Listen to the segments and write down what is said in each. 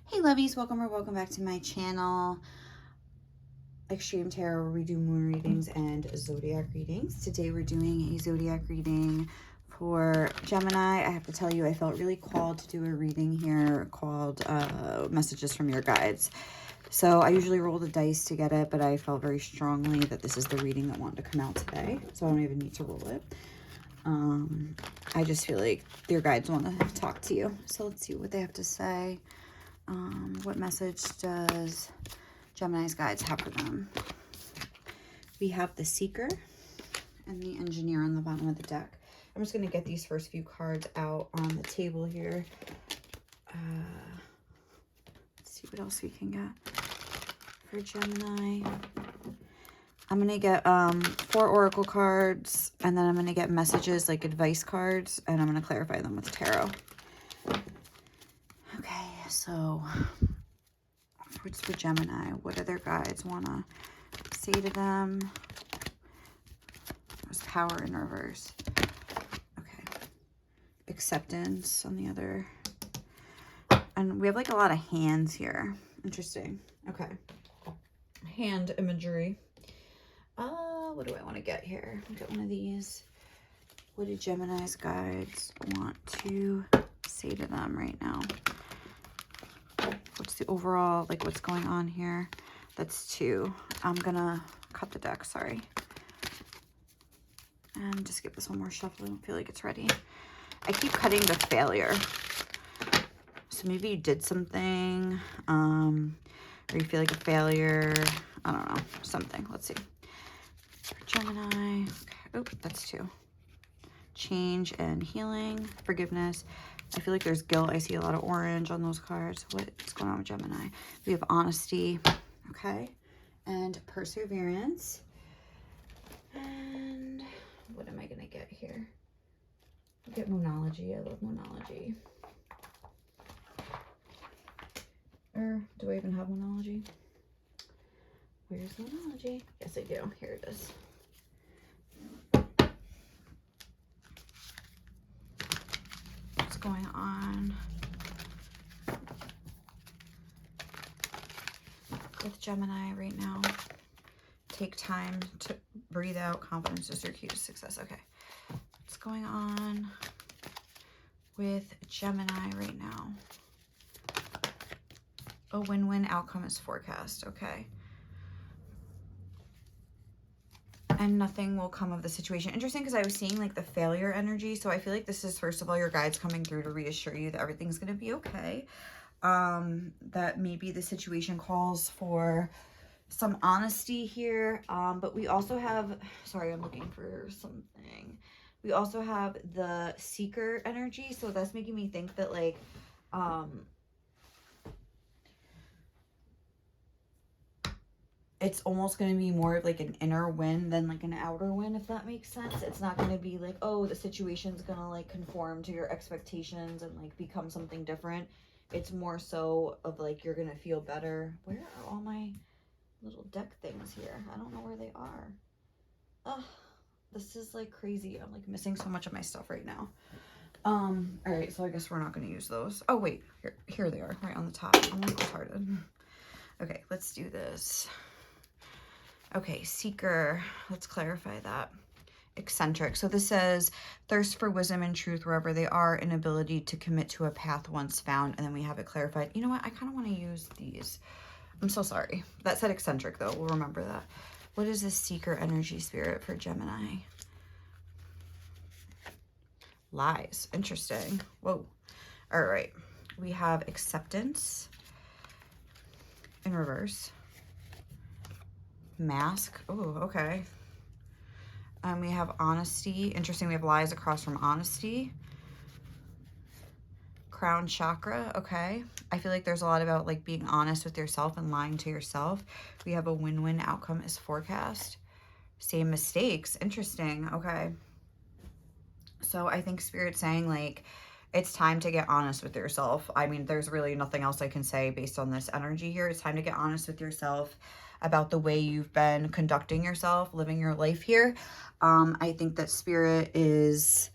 Hey lovies, welcome or welcome back to my channel, Xtremetarot, where we do moon readings and zodiac readings. Today we're doing a zodiac reading for Gemini. I have to tell you, I felt really called to do a reading here called Messages from Your Guides. So I usually roll the dice to get it, but I felt very strongly that this is the reading that wanted to come out today, so I don't even need to roll it. I just feel like your guides want to talk to you. So let's see what they have to say. What message does Gemini's guides have for them? We have the Seeker and the Engineer on the bottom of the deck. I'm just going to get these first few cards out on the table here. Let's see what else we can get for Gemini. I'm going to get 4 oracle cards, and then I'm going to get messages like advice cards, and I'm going to clarify them with tarot. Okay, so what's for Gemini? What do their guides want to say to them? There's power in reverse. Okay. Acceptance on the other. And we have like a lot of hands here. Interesting. Okay. Hand imagery. What do I want to get here? Get one of these. What do Gemini's guides want to say to them right now? What's the overall, like what's going on here? That's 2. I'm gonna cut the deck, sorry. And just give this one more shuffle. I don't feel like it's ready. I keep cutting to failure. So maybe you did something, or you feel like a failure. I don't know, something. Let's see. For Gemini, okay. Oh, that's 2. Change and healing, forgiveness. I feel like there's guilt. I see a lot of orange on those cards. What's going on with Gemini? We have honesty, okay, and perseverance. And what am I going to get here? Get Moonology. I love Moonology. Or do I even have Moonology? Where's Moonology? Yes, I do. Here it is. What's going on with Gemini right now? Take time to breathe out. Confidence is your key to success. Okay. What's going on with Gemini right now? A win-win outcome is forecast. Okay. And nothing will come of the situation. Interesting, because I was seeing like the failure energy. So I feel like this is, first of all, your guides coming through to reassure you that everything's going to be okay. That maybe the situation calls for some honesty here. But we also have, sorry, I'm looking for something. We also have the Seeker energy. So that's making me think that like, it's almost going to be more of like an inner win than like an outer win, if that makes sense. It's not going to be like, oh, the situation's going to like conform to your expectations and like become something different. It's more so of like, you're going to feel better. Where are all my little deck things here? I don't know where they are. Ugh, this is like crazy. I'm like missing so much of my stuff right now. All right, so I guess we're not going to use those. Oh, wait, here they are, right on the top. I'm like retarded. Okay, let's do this. Okay, Seeker, let's clarify that. Eccentric. So this says, thirst for wisdom and truth wherever they are, inability to commit to a path once found. And then we have it clarified. You know what? I kind of want to use these. I'm so sorry. That said eccentric, though. We'll remember that. What is this Seeker energy spirit for Gemini? Lies. Interesting. Whoa. All right. We have acceptance in reverse. Mask. Oh, okay. We have honesty. Interesting. We have lies across from honesty. Crown chakra. Okay. I feel like there's a lot about like being honest with yourself and lying to yourself. We have a win-win outcome is forecast. Same mistakes. Interesting. Okay. So I think Spirit's saying like, it's time to get honest with yourself. I mean, there's really nothing else I can say based on this energy here. It's time to get honest with yourself about the way you've been conducting yourself, living your life here. I think that Spirit is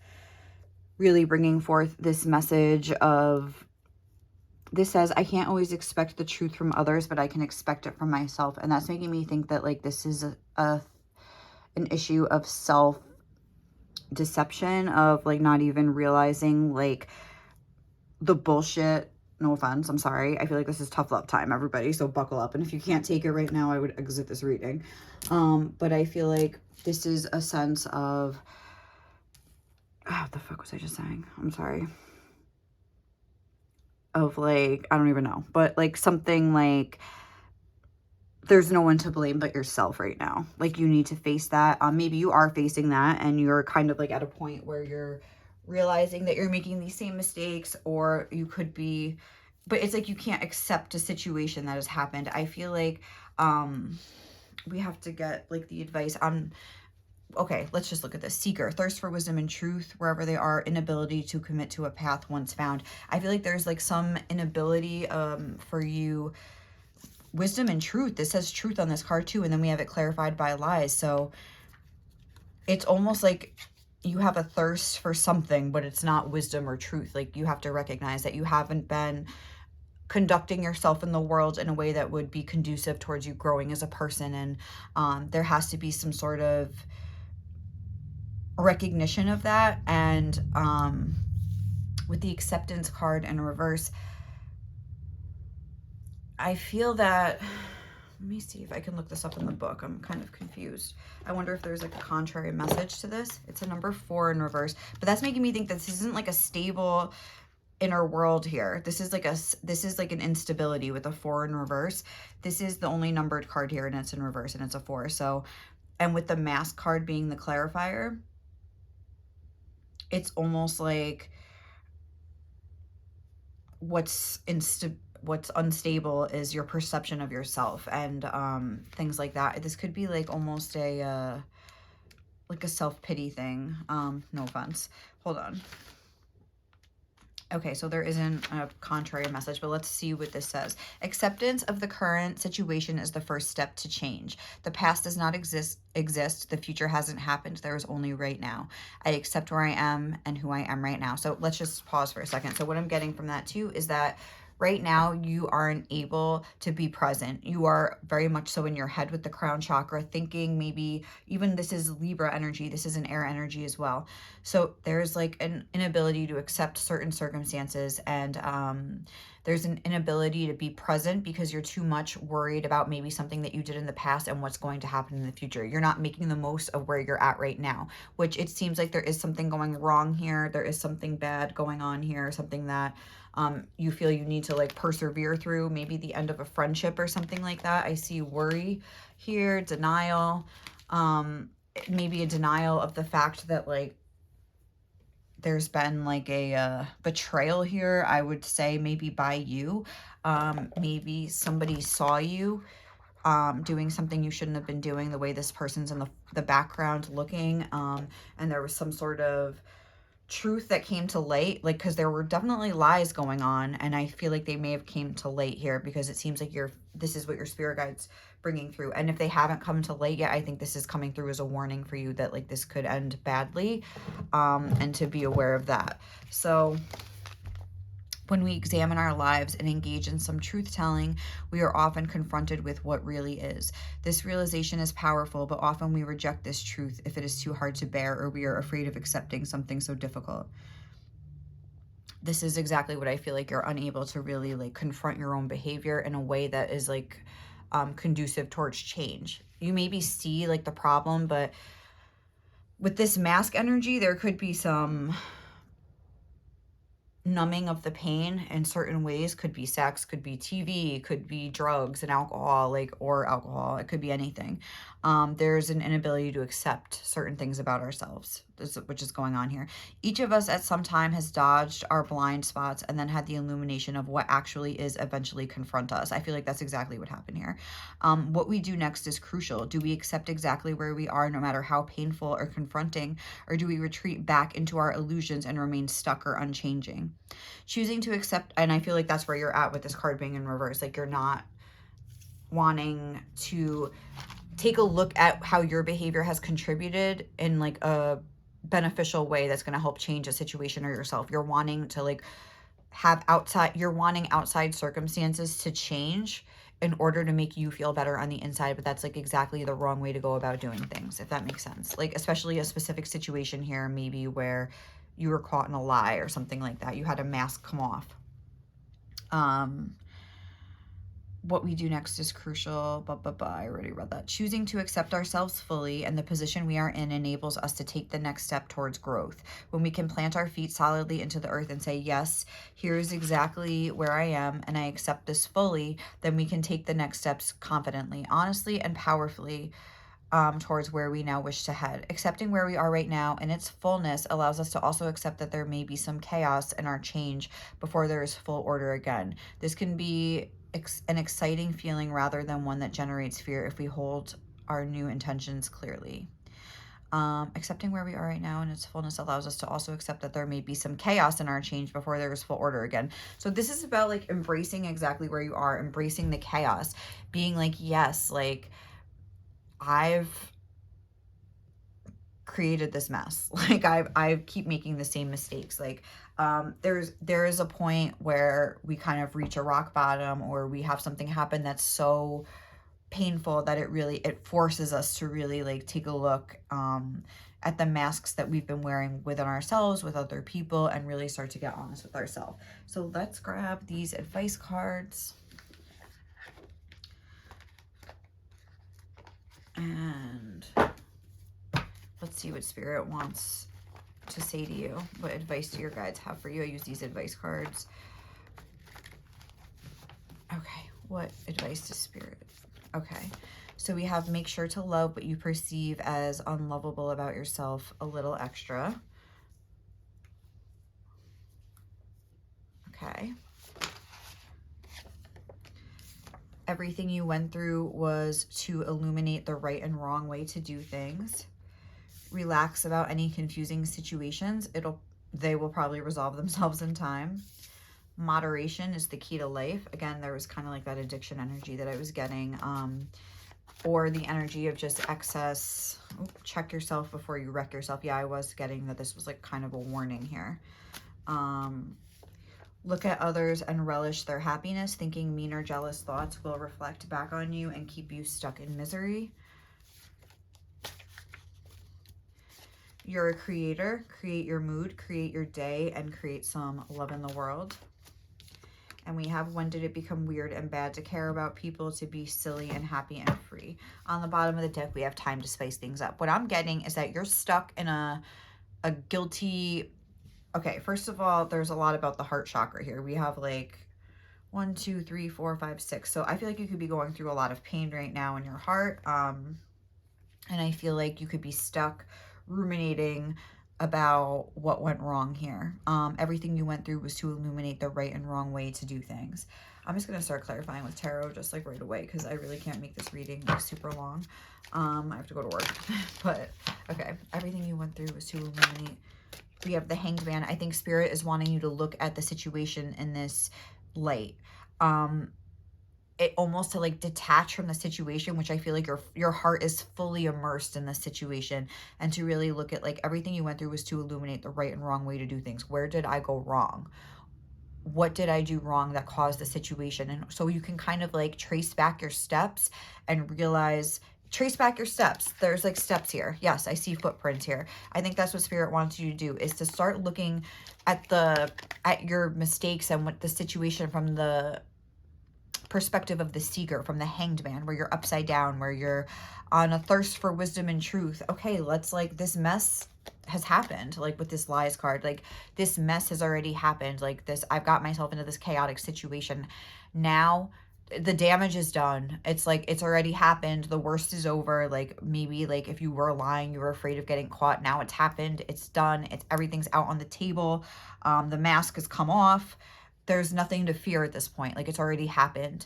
really bringing forth this message of this says, I can't always expect the truth from others, but I can expect it from myself. And that's making me think that like this is an issue of self-deception, of like not even realizing like the bullshit. No offense, I'm sorry. I feel like this is tough love time, everybody, so buckle up. And if you can't take it right now, I would exit this reading. But I feel like this is a sense of, what the fuck was I just saying? I'm sorry. Of like, I don't even know, but like something like there's no one to blame but yourself right now. Like you need to face that. Maybe you are facing that and you're kind of like at a point where you're realizing that you're making these same mistakes, or you could be, but it's like you can't accept a situation that has happened. I feel like we have to get like the advice on, okay, let's just look at this. Seeker, thirst for wisdom and truth wherever they are, inability to commit to a path once found. I feel like there's like some inability for you. Wisdom and truth. This says truth on this card too, and then we have it clarified by lies. So it's almost like you have a thirst for something, but it's not wisdom or truth. Like you have to recognize that you haven't been conducting yourself in the world in a way that would be conducive towards you growing as a person. And there has to be some sort of recognition of that. And with the acceptance card in reverse, I feel that, let me see if I can look this up in the book. I'm kind of confused. I wonder if there's like a contrary message to this. It's a number 4 in reverse, but that's making me think that this isn't like a stable inner world here. This is like an instability with a 4 in reverse. This is the only numbered card here, and it's in reverse, and it's a 4. So, and with the mask card being the clarifier, it's almost like what's unstable is your perception of yourself, and things like that. This could be like almost a like a self-pity thing. No offense. Hold on. Okay, so there isn't a contrary message, but let's see what this says. Acceptance of the current situation is the first step to change. The past does not exist. The future hasn't happened. There is only right now. I accept where I am and who I am right now. So let's just pause for a second. So what I'm getting from that too is that right now you aren't able to be present. You are very much so in your head with the crown chakra, thinking maybe even this is Libra energy. This is an air energy as well. So there's like an inability to accept certain circumstances, and there's an inability to be present because you're too much worried about maybe something that you did in the past and what's going to happen in the future. You're not making the most of where you're at right now, which it seems like there is something going wrong here. There is something bad going on here, something that you feel you need to like persevere through, maybe the end of a friendship or something like that. I see worry here, denial, maybe a denial of the fact that like there's been like a betrayal here, I would say, maybe by you. Maybe somebody saw you doing something you shouldn't have been doing, the way this person's in the background looking, and there was some sort of truth that came to light, like, because there were definitely lies going on, and I feel like they may have came to light here because it seems like this is what your spirit guide's bringing through. And if they haven't come to light yet, I think this is coming through as a warning for you that like this could end badly, and to be aware of that. So when we examine our lives and engage in some truth-telling, we are often confronted with what really is. This realization is powerful, but often we reject this truth if it is too hard to bear, or we are afraid of accepting something so difficult. This is exactly what I feel like you're unable to really like confront your own behavior in a way that is like conducive towards change. You maybe see like the problem, but with this mask energy, there could be some numbing of the pain in certain ways. Could be sex, could be TV, could be drugs and alcohol, like, or alcohol. It could be anything. There's an inability to accept certain things about ourselves, which is going on here. Each of us at some time has dodged our blind spots and then had the illumination of what actually is eventually confront us. I feel like that's exactly what happened here. What we do next is crucial. Do we accept exactly where we are, no matter how painful or confronting, or do we retreat back into our illusions and remain stuck or unchanging? Choosing to accept, and I feel like that's where you're at with this card being in reverse. Like you're not wanting to take a look at how your behavior has contributed in like a beneficial way that's going to help change a situation or yourself. You're wanting to like you're wanting outside circumstances to change in order to make you feel better on the inside, but that's like exactly the wrong way to go about doing things, if that makes sense. Like, especially a specific situation here, maybe where you were caught in a lie or something like that. You had a mask come off. What we do next is crucial. I already read that. Choosing to accept ourselves fully and the position we are in enables us to take the next step towards growth. When we can plant our feet solidly into the earth and say, yes, here's exactly where I am and I accept this fully, then we can take the next steps confidently, honestly, and powerfully towards where we now wish to head. Accepting where we are right now in its fullness allows us to also accept that there may be some chaos in our change before there is full order again. This can be an exciting feeling rather than one that generates fear if we hold our new intentions clearly. Accepting where we are right now in its fullness allows us to also accept that there may be some chaos in our change before there is full order again. So this is about like embracing exactly where you are, embracing the chaos, being like, yes, like I've created this mess. Like I keep making the same mistakes. Like there is a point where we kind of reach a rock bottom, or we have something happen that's so painful that it forces us to really like take a look at the masks that we've been wearing within ourselves, with other people, and really start to get honest with ourselves. So let's grab these advice cards. And let's see what Spirit wants to say to you. What advice do your guides have for you? I use these advice cards. Okay, what advice does Spirit? Okay, so we have make sure to love what you perceive as unlovable about yourself a little extra. Okay. Everything you went through was to illuminate the right and wrong way to do things. Relax about any confusing situations. They will probably resolve themselves in time. Moderation is the key to life. Again, there was kind of like that addiction energy that I was getting, or the energy of just excess. Check yourself before you wreck yourself. Yeah, I was getting that this was like kind of a warning here. Look at others and relish their happiness. Thinking mean or jealous thoughts will reflect back on you and keep you stuck in misery. You're a creator. Create your mood, create your day, and create some love in the world. And we have, when did it become weird and bad to care about people, to be silly and happy and free? On the bottom of the deck, we have time to spice things up. What I'm getting is that you're stuck in a guilty... Okay, first of all, there's a lot about the heart chakra here. We have like 1, 2, 3, 4, 5, 6. So I feel like you could be going through a lot of pain right now in your heart. And I feel like you could be stuck ruminating about what went wrong here. Everything you went through was to illuminate the right and wrong way to do things. I'm just going to start clarifying with tarot just like right away, because I really can't make this reading like super long. I have to go to work. But okay, everything you went through was to illuminate. We have the Hanged Man. I think Spirit is wanting you to look at the situation in this light. It almost to like detach from the situation, which I feel like your heart is fully immersed in this situation, and to really look at like everything you went through was to illuminate the right and wrong way to do things. Where did I go wrong? What did I do wrong that caused the situation? And so you can kind of like trace back your steps and realize, trace back your steps. There's like steps here. Yes, I see footprints here. I think that's what Spirit wants you to do, is to start looking at your mistakes and what the situation from the perspective of the Seeker, from the Hanged Man, where you're upside down, where you're on a thirst for wisdom and truth. Okay, let's like, this mess has happened, like with this Lies card, like this mess has already happened, like this, I've got myself into this chaotic situation. Now the damage is done. It's like, it's already happened. The worst is over. Like maybe like if you were lying, you were afraid of getting caught. Now it's happened. It's done. Everything's out on the table. The mask has come off. There's nothing to fear at this point. Like it's already happened.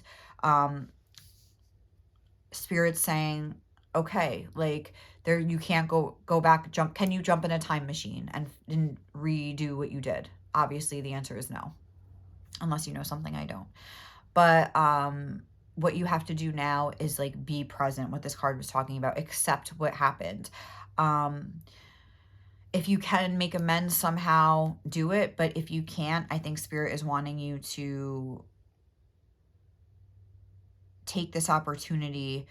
Spirit's saying, okay, like there, you can't go back, can you jump in a time machine and redo what you did? Obviously the answer is no, unless you know something I don't. But what you have to do now is like be present, what this card was talking about, accept what happened. if you can make amends somehow, do it. But if you can't, I think Spirit is wanting you to take this opportunity,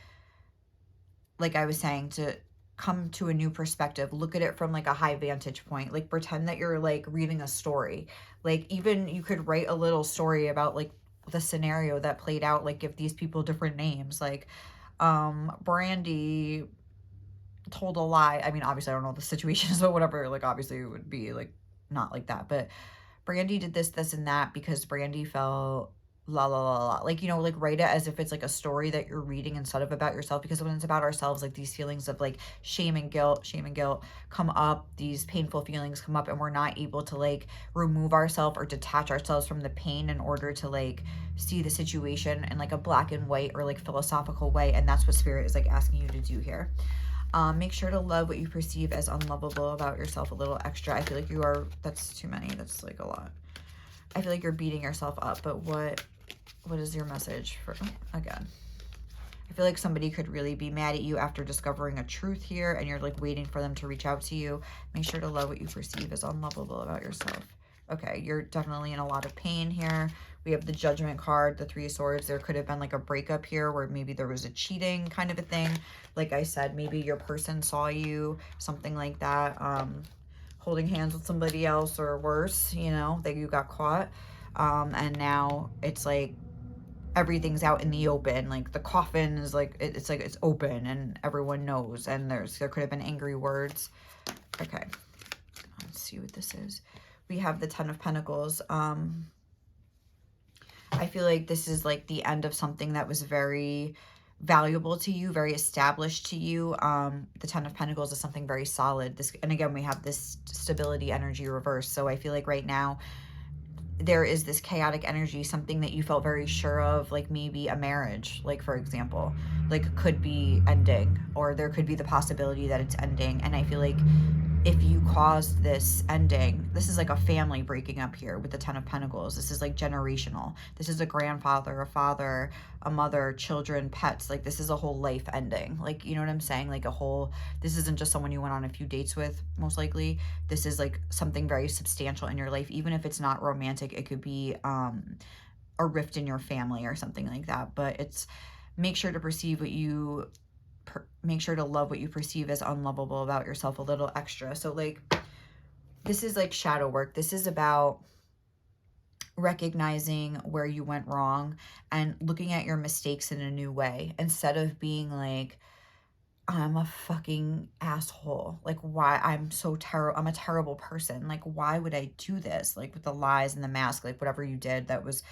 like I was saying, to come to a new perspective, look at it from like a high vantage point, like pretend that you're like reading a story. Like even you could write a little story about like the scenario that played out, like give these people different names, like Brandy told a lie. I mean, obviously I don't know the situations, but whatever, like obviously it would be like not like that, but Brandy did this and that because Brandy felt la la la la. Like, you know, like write it as if it's like a story that you're reading instead of about yourself. Because when it's about ourselves, like these feelings of like shame and guilt come up, these painful feelings come up, and we're not able to like remove ourselves or detach ourselves from the pain in order to like see the situation in like a black and white or like philosophical way. And that's what Spirit is like asking you to do here. Make sure to love what you perceive as unlovable about yourself a little extra. I feel like you are, that's too many. That's like a lot. I feel like you're beating yourself up, but what is your message for, again? I feel like somebody could really be mad at you after discovering a truth here, and you're like waiting for them to reach out to you. Make sure to love what you perceive as unlovable about yourself. Okay, you're definitely in a lot of pain here. We have the Judgment card, the Three of Swords. There could have been like a breakup here where maybe there was a cheating kind of a thing. Like I said, maybe your person saw you, something like that, holding hands with somebody else or worse, you know, that you got caught. And now it's like everything's out in the open. Like the coffin is like, it's like it's open and everyone knows. And there could have been angry words. Okay, let's see what this is. We have the Ten of Pentacles. I feel like this is like the end of something that was very valuable to you, very established to you. The Ten of Pentacles is something very solid. This, and again, we have this stability energy reverse. So I feel like right now there is this chaotic energy, something that you felt very sure of, like maybe a marriage, like for example, like could be ending, or there could be the possibility that it's ending. And I feel like if you caused this ending, this is like a family breaking up here with the Ten of Pentacles. This is like generational. This is a grandfather, a father, a mother, children, pets. Like this is a whole life ending. Like, you know what I'm saying? Like a whole, this isn't just someone you went on a few dates with, most likely. This is like something very substantial in your life. Even if it's not romantic, it could be a rift in your family or something like that. But it's, make sure to perceive what you make sure to love what you perceive as unlovable about yourself a little extra. So like this is like shadow work. This is about recognizing where you went wrong and looking at your mistakes in a new way, instead of being like, I'm a fucking asshole. Like, why I'm so terrible. I'm a terrible person. Like, why would I do this? Like with the lies and the mask, like whatever you did, that was,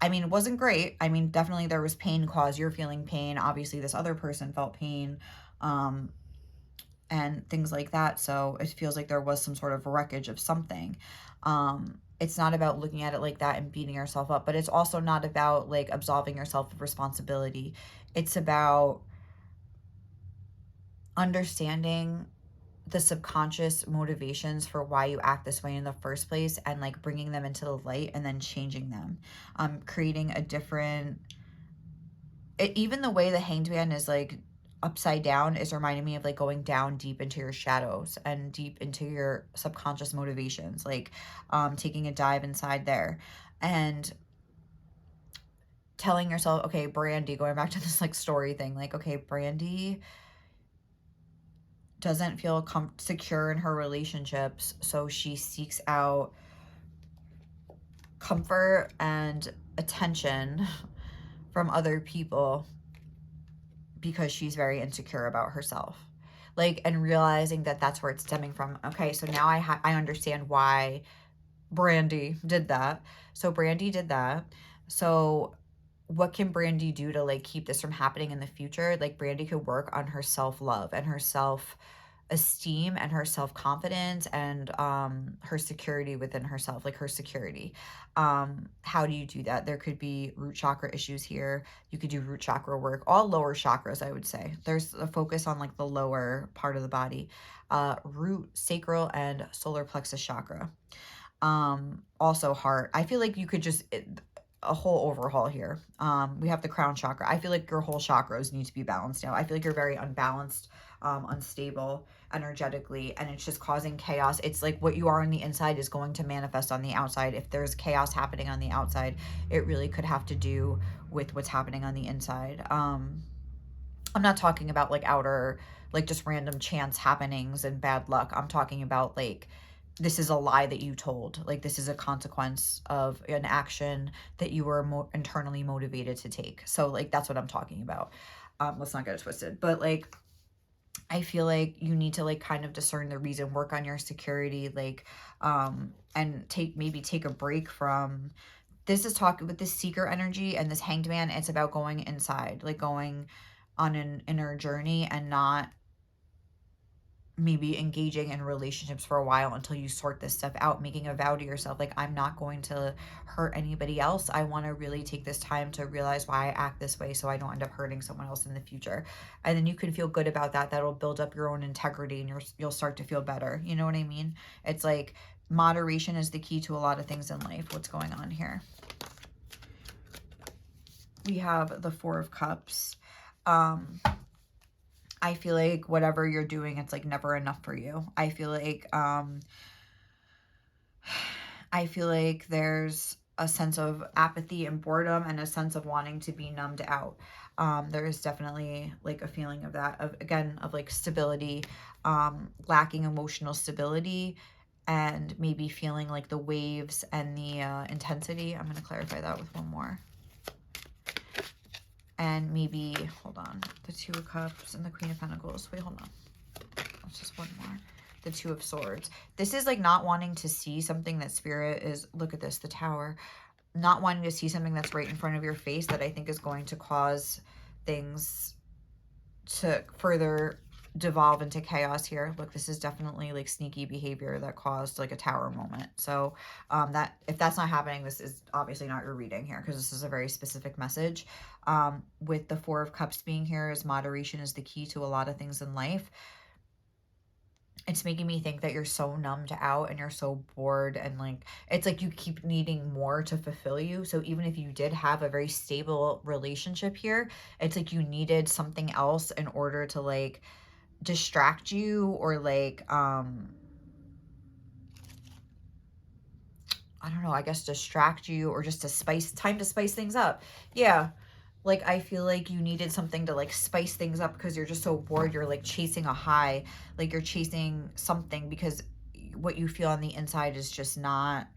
I mean, it wasn't great. I mean, definitely there was pain caused. You're feeling pain. Obviously, this other person felt pain, and things like that. So it feels like there was some sort of wreckage of something. It's not about looking at it like that and beating yourself up, but it's also not about like absolving yourself of responsibility. It's about understanding the subconscious motivations for why you act this way in the first place, and like bringing them into the light and then changing them, creating a different, even the way the Hanged Man is like upside down is reminding me of like going down deep into your shadows and deep into your subconscious motivations, like taking a dive inside there and telling yourself, okay, Brandy, going back to this like story thing, like, okay, Brandy doesn't feel secure in her relationships, so she seeks out comfort and attention from other people because she's very insecure about herself. Like, and realizing that that's where it's stemming from. Okay, so now I understand why Brandy did that. So Brandy did that. So what can Brandy do to like keep this from happening in the future? Like Brandy could work on her self-love and her self-esteem and her self-confidence and her security within herself, like her security. How do you do that? There could be root chakra issues here. You could do root chakra work, all lower chakras, I would say. There's a focus on like the lower part of the body, root, sacral, and solar plexus chakra. Also heart. I feel like you could just a whole overhaul here. We have the crown chakra. I feel like your whole chakras need to be balanced now. I feel like you're very unbalanced, unstable energetically, and it's just causing chaos. It's like what you are on the inside is going to manifest on the outside. If there's chaos happening on the outside, it really could have to do with what's happening on the inside. I'm not talking about like outer, like just random chance happenings and bad luck. I'm talking about like, this is a lie that you told. Like, this is a consequence of an action that you were internally motivated to take. So like, that's what I'm talking about. Let's not get it twisted, but like, I feel like you need to like kind of discern the reason, work on your security, like, and maybe take a break from, this is talking with this seeker energy and this hanged man. It's about going inside, like going on an inner journey and not maybe engaging in relationships for a while until you sort this stuff out, making a vow to yourself, like, I'm not going to hurt anybody else. I want to really take this time to realize why I act this way so I don't end up hurting someone else in the future. And then you can feel good about that. That'll build up your own integrity and you'll start to feel better. You know what I mean? It's like moderation is the key to a lot of things in life. What's going on here? We have the Four of Cups. I feel like whatever you're doing, it's like never enough for you. I feel like there's a sense of apathy and boredom and a sense of wanting to be numbed out. There is definitely like a feeling of that, of like stability, lacking emotional stability, and maybe feeling like the waves and the intensity. I'm going to clarify that with one more. And maybe, hold on, the Two of Cups and the Queen of Pentacles. Wait, hold on. That's just one more. The Two of Swords. This is like not wanting to see something that Spirit is, look at this, the Tower. Not wanting to see something that's right in front of your face that I think is going to cause things to further devolve into chaos here. Look, this is definitely like sneaky behavior that caused like a Tower moment. So that if that's not happening, this is obviously not your reading here, because this is a very specific message. With the Four of Cups being here, as moderation is the key to a lot of things in life. It's making me think that you're so numbed out and you're so bored, and like it's like you keep needing more to fulfill you. So even if you did have a very stable relationship here, it's like you needed something else in order to like distract you, or like I don't know, I guess distract you, or just to spice things up. Yeah. Like, I feel like you needed something to like spice things up because you're just so bored. You're like chasing a high, like you're chasing something because what you feel on the inside is just not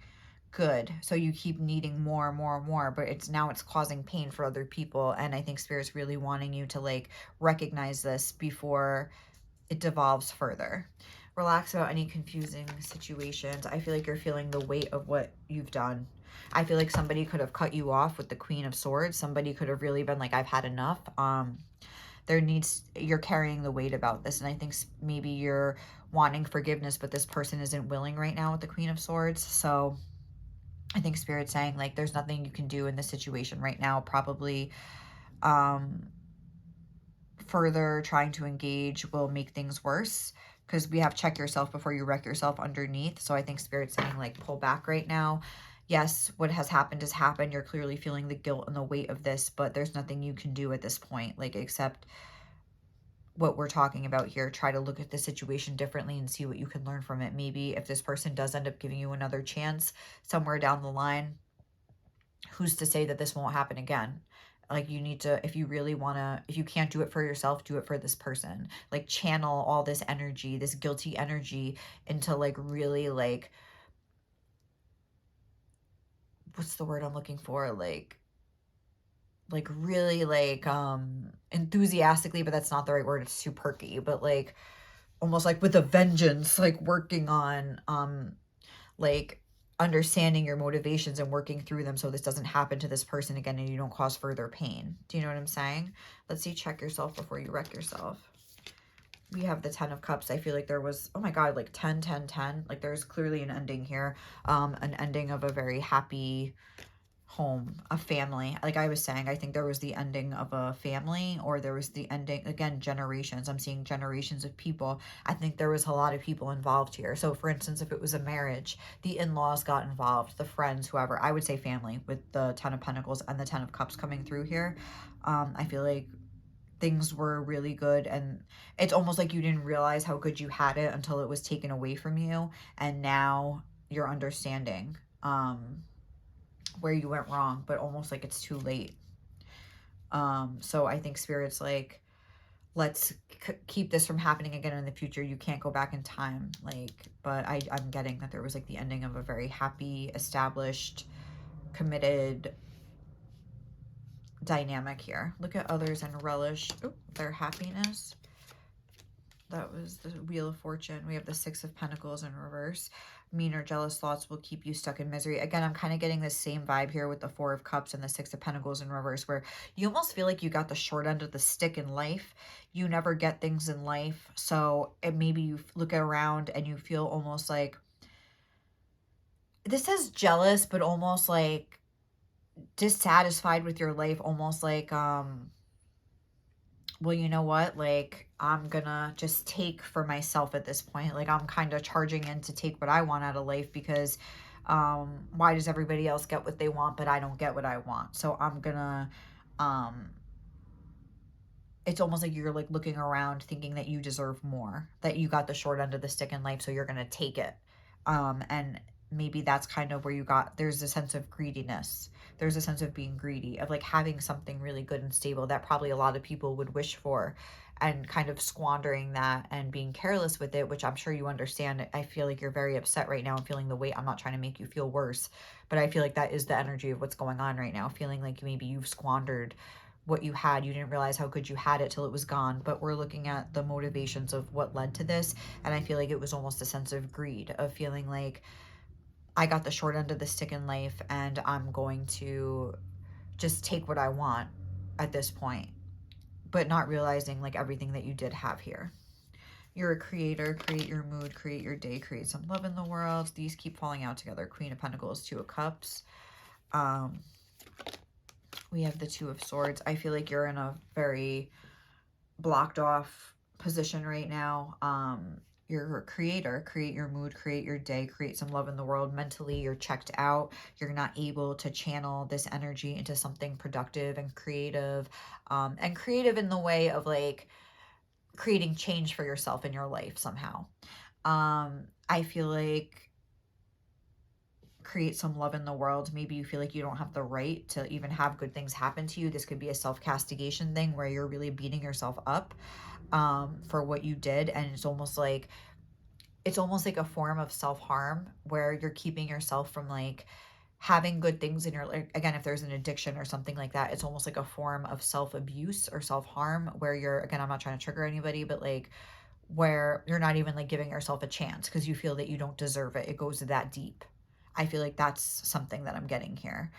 good. So you keep needing more and more and more, but it's causing pain for other people. And I think Spirit's really wanting you to like recognize this before it devolves further. Relax about any confusing situations. I feel like you're feeling the weight of what you've done. I feel like somebody could have cut you off with the Queen of Swords. Somebody could have really been like, I've had enough. You're carrying the weight about this. And I think maybe you're wanting forgiveness, but this person isn't willing right now with the Queen of Swords. So I think Spirit's saying like, there's nothing you can do in this situation right now. Probably, further trying to engage will make things worse, because we have check yourself before you wreck yourself underneath. So I think Spirit's saying like, pull back right now. Yes, what has happened has happened. You're clearly feeling the guilt and the weight of this, but there's nothing you can do at this point, like, except what we're talking about here. Try to look at the situation differently and see what you can learn from it. Maybe if this person does end up giving you another chance somewhere down the line, who's to say that this won't happen again? Like, you need to, if you really want to, if you can't do it for yourself, do it for this person. Like, channel all this energy, this guilty energy into like really like, what's the word I'm looking for? Like really like enthusiastically, but that's not the right word. It's too perky, but like almost like with a vengeance, like working on like understanding your motivations and working through them so this doesn't happen to this person again and you don't cause further pain. Do you know what I'm saying? Let's see, check yourself before you wreck yourself. We have the 10 of Cups. I feel like there was, oh my God, like 10, 10, 10. Like there's clearly an ending here. An ending of a very happy home, a family. Like I was saying, I think there was the ending of a family, or there was the ending, again, generations. I'm seeing generations of people. I think there was a lot of people involved here. So for instance, if it was a marriage, the in-laws got involved, the friends, whoever. I would say family with the Ten of Pentacles and the Ten of Cups coming through here. I feel like things were really good, and it's almost like you didn't realize how good you had it until it was taken away from you, and now you're understanding where you went wrong, but almost like it's too late. So I think Spirit's like, let's keep this from happening again in the future. You can't go back in time, like, but I'm getting that there was like the ending of a very happy, established, committed dynamic here. Look at others and relish their happiness. That was the Wheel of Fortune. We have the Six of Pentacles in reverse. Mean or jealous thoughts will keep you stuck in misery. Again, I'm kind of getting the same vibe here with the Four of Cups and the Six of Pentacles in reverse, where you almost feel like you got the short end of the stick in life. You never get things in life. So maybe you look around and you feel almost like, this says jealous, but almost like dissatisfied with your life, almost like, well, you know what, like, I'm gonna just take for myself at this point. Like, I'm kind of charging in to take what I want out of life, because why does everybody else get what they want, but I don't get what I want? So I'm gonna, it's almost like you're like looking around thinking that you deserve more, that you got the short end of the stick in life, so you're gonna take it. And maybe that's kind of where you got, there's a sense of greediness. There's a sense of being greedy, of like having something really good and stable that probably a lot of people would wish for, and kind of squandering that and being careless with it, which I'm sure you understand. I feel like you're very upset right now and feeling the weight. I'm not trying to make you feel worse, but I feel like that is the energy of what's going on right now. Feeling like maybe you've squandered what you had. You didn't realize how good you had it till it was gone. But we're looking at the motivations of what led to this. And I feel like it was almost a sense of greed, of feeling like, I got the short end of the stick in life and I'm going to just take what I want at this point, but not realizing like everything that you did have here. You're a creator. Create your mood, create your day, create some love in the world. These keep falling out together. Queen of Pentacles, Two of Cups. We have the Two of Swords. I feel like you're in a very blocked off position right now. You're a creator. Create your mood, create your day, create some love in the world. Mentally, you're checked out. You're not able to channel this energy into something productive and creative in the way of like creating change for yourself in your life somehow. I feel like create some love in the world. Maybe you feel like you don't have the right to even have good things happen to you. This could be a self-castigation thing where you're really beating yourself up for what you did, and it's almost like a form of self-harm where you're keeping yourself from like having good things in your life. Again, if there's an addiction or something like that, it's almost like a form of self-abuse or self-harm where you're, again, I'm not trying to trigger anybody, but like where you're not even like giving yourself a chance because you feel that you don't deserve it. It goes that deep. I feel like that's something that I'm getting here.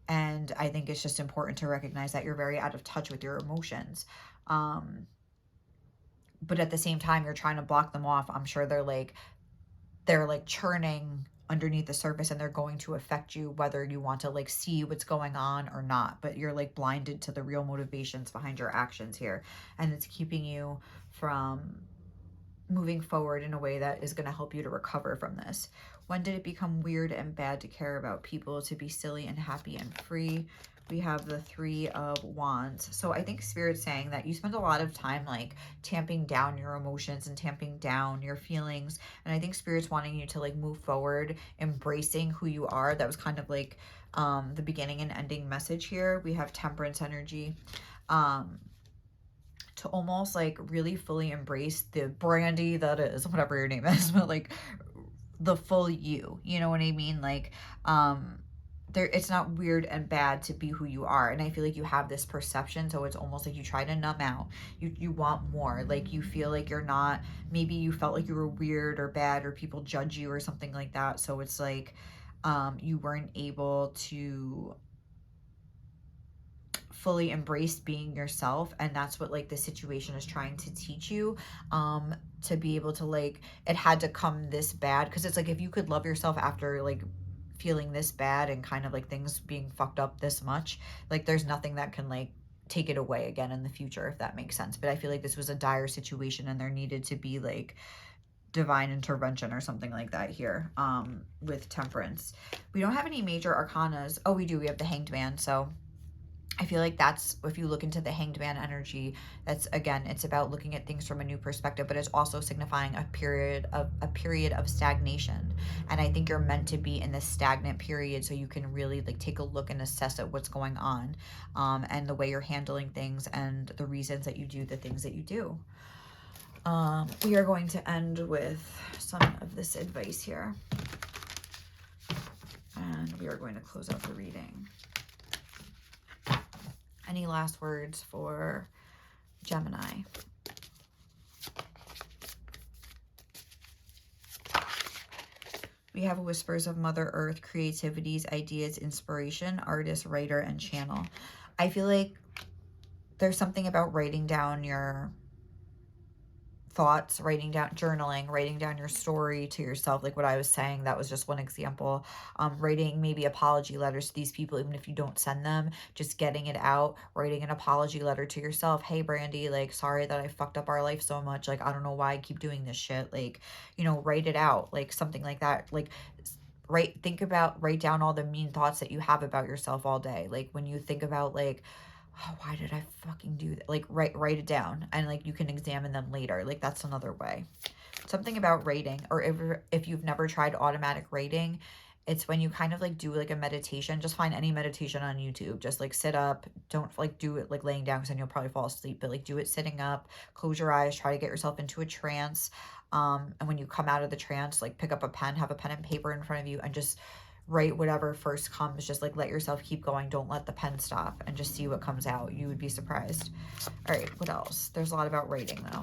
And I think it's just important to recognize that you're very out of touch with your emotions. But at the same time, you're trying to block them off. I'm sure they're like churning underneath the surface, and they're going to affect you whether you want to like see what's going on or not. But you're like blinded to the real motivations behind your actions here. And it's keeping you from moving forward in a way that is going to help you to recover from this. When did it become weird and bad to care about people, to be silly and happy and free? We have the Three of Wands. So I think Spirit's saying that you spend a lot of time like tamping down your emotions and tamping down your feelings. And I think Spirit's wanting you to like move forward, embracing who you are. That was kind of like the beginning and ending message here. We have Temperance energy. To almost like really fully embrace the brandy that is, whatever your name is, but like the full you know what I mean? Like, it's not weird and bad to be who you are. And I feel like you have this perception, so it's almost like you try to numb out. You want more. Like you feel like you're not, maybe you felt like you were weird or bad or people judge you or something like that. So it's like you weren't able to fully embrace being yourself, and that's what like the situation is trying to teach you, to be able to like, it had to come this bad, because it's like if you could love yourself after like feeling this bad and kind of like things being fucked up this much, like there's nothing that can like take it away again in the future, if that makes sense. But I feel like this was a dire situation and there needed to be like divine intervention or something like that here with Temperance. We don't have any major arcanas. Oh, we do. We have the Hanged Man. So I feel like that's, if you look into the Hanged Man energy, that's, again, it's about looking at things from a new perspective, but it's also signifying a period of stagnation. And I think you're meant to be in this stagnant period so you can really like take a look and assess at what's going on, and the way you're handling things and the reasons that you do the things that you do. We are going to end with some of this advice here, and we are going to close out the reading. Any last words for Gemini? We have Whispers of Mother Earth, creativities, ideas, inspiration, artist, writer, and channel. I feel like there's something about writing down your thoughts, writing down, journaling, writing down your story to yourself, like what I was saying. That was just one example. Writing maybe apology letters to these people, even if you don't send them, just getting it out, writing an apology letter to yourself. Hey Brandy, like, sorry that I fucked up our life so much, like I don't know why I keep doing this shit, like, you know, write it out, like something like that. Like write down all the mean thoughts that you have about yourself all day. Like when you think about like, oh, why did I fucking do that? Like write it down, and like you can examine them later. Like that's another way. Something about writing, or if you've never tried automatic writing, it's when you kind of like do like a meditation. Just find any meditation on YouTube. Just like sit up. Don't like do it like laying down because then you'll probably fall asleep. But like do it sitting up. Close your eyes. Try to get yourself into a trance. And when you come out of the trance, like pick up a pen, have a pen and paper in front of you, and just write whatever first comes. Just like let yourself keep going. Don't let the pen stop, and just see what comes out. You would be surprised. All right, what else? There's a lot about writing though.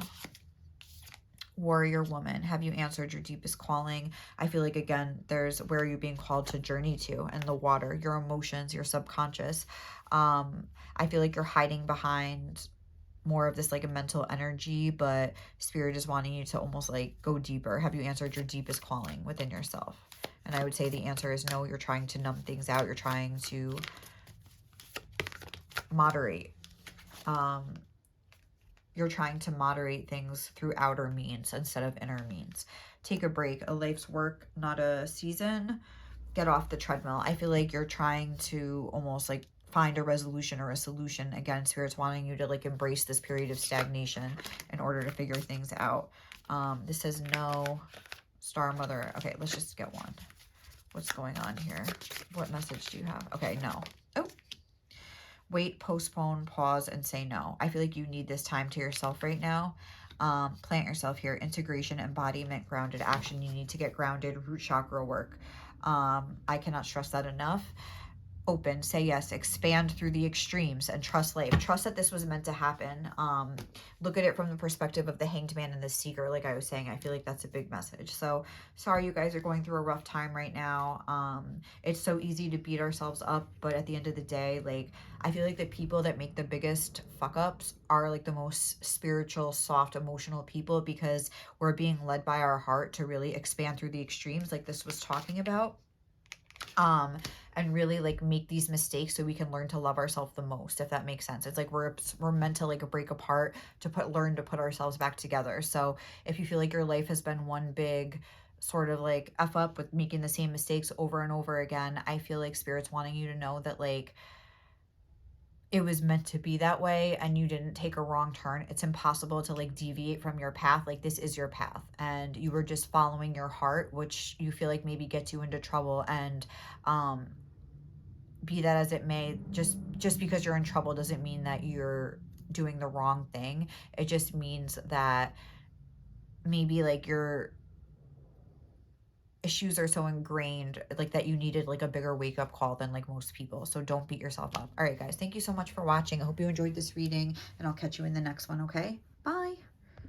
Warrior woman, have you answered your deepest calling? I feel like, again, there's where you're being called to journey to, and the water, your emotions, your subconscious. I feel like you're hiding behind more of this like a mental energy, but spirit is wanting you to almost like go deeper. Have you answered your deepest calling within yourself? And I would say the answer is no. You're trying to numb things out. You're trying to moderate. You're trying to moderate things through outer means instead of inner means. Take a break. A life's work, not a season. Get off the treadmill. I feel like you're trying to almost like find a resolution or a solution. Again, Spirit's wanting you to like embrace this period of stagnation in order to figure things out. This says no. Star Mother. Okay, let's just get one. What's going on here? What message do you have? Okay, no. Oh. Wait, postpone, pause, and say no. I feel like you need this time to yourself right now. Plant yourself here. Integration, embodiment, grounded action. You need to get grounded. Root chakra work. I cannot stress that enough. Open, say yes, expand through the extremes, and trust life. Trust that this was meant to happen. Look at it from the perspective of the Hanged Man and the Seeker. Like I was saying, I feel like that's a big message. So sorry you guys are going through a rough time right now. It's so easy to beat ourselves up, but at the end of the day, like I feel like the people that make the biggest fuck ups are like the most spiritual, soft, emotional people, because we're being led by our heart to really expand through the extremes like this was talking about. And really like make these mistakes so we can learn to love ourselves the most, if that makes sense. It's like we're meant to like break apart to learn to put ourselves back together. So if you feel like your life has been one big sort of like F up with making the same mistakes over and over again, I feel like Spirit's wanting you to know that like it was meant to be that way and you didn't take a wrong turn. It's impossible to like deviate from your path. Like this is your path and you were just following your heart, which you feel like maybe gets you into trouble. And be that as it may, just because you're in trouble doesn't mean that you're doing the wrong thing. It just means that maybe like your issues are so ingrained like that you needed like a bigger wake-up call than like most people. So don't beat yourself up. All right guys, thank you so much for watching. I hope you enjoyed this reading, and I'll catch you in the next one. Okay.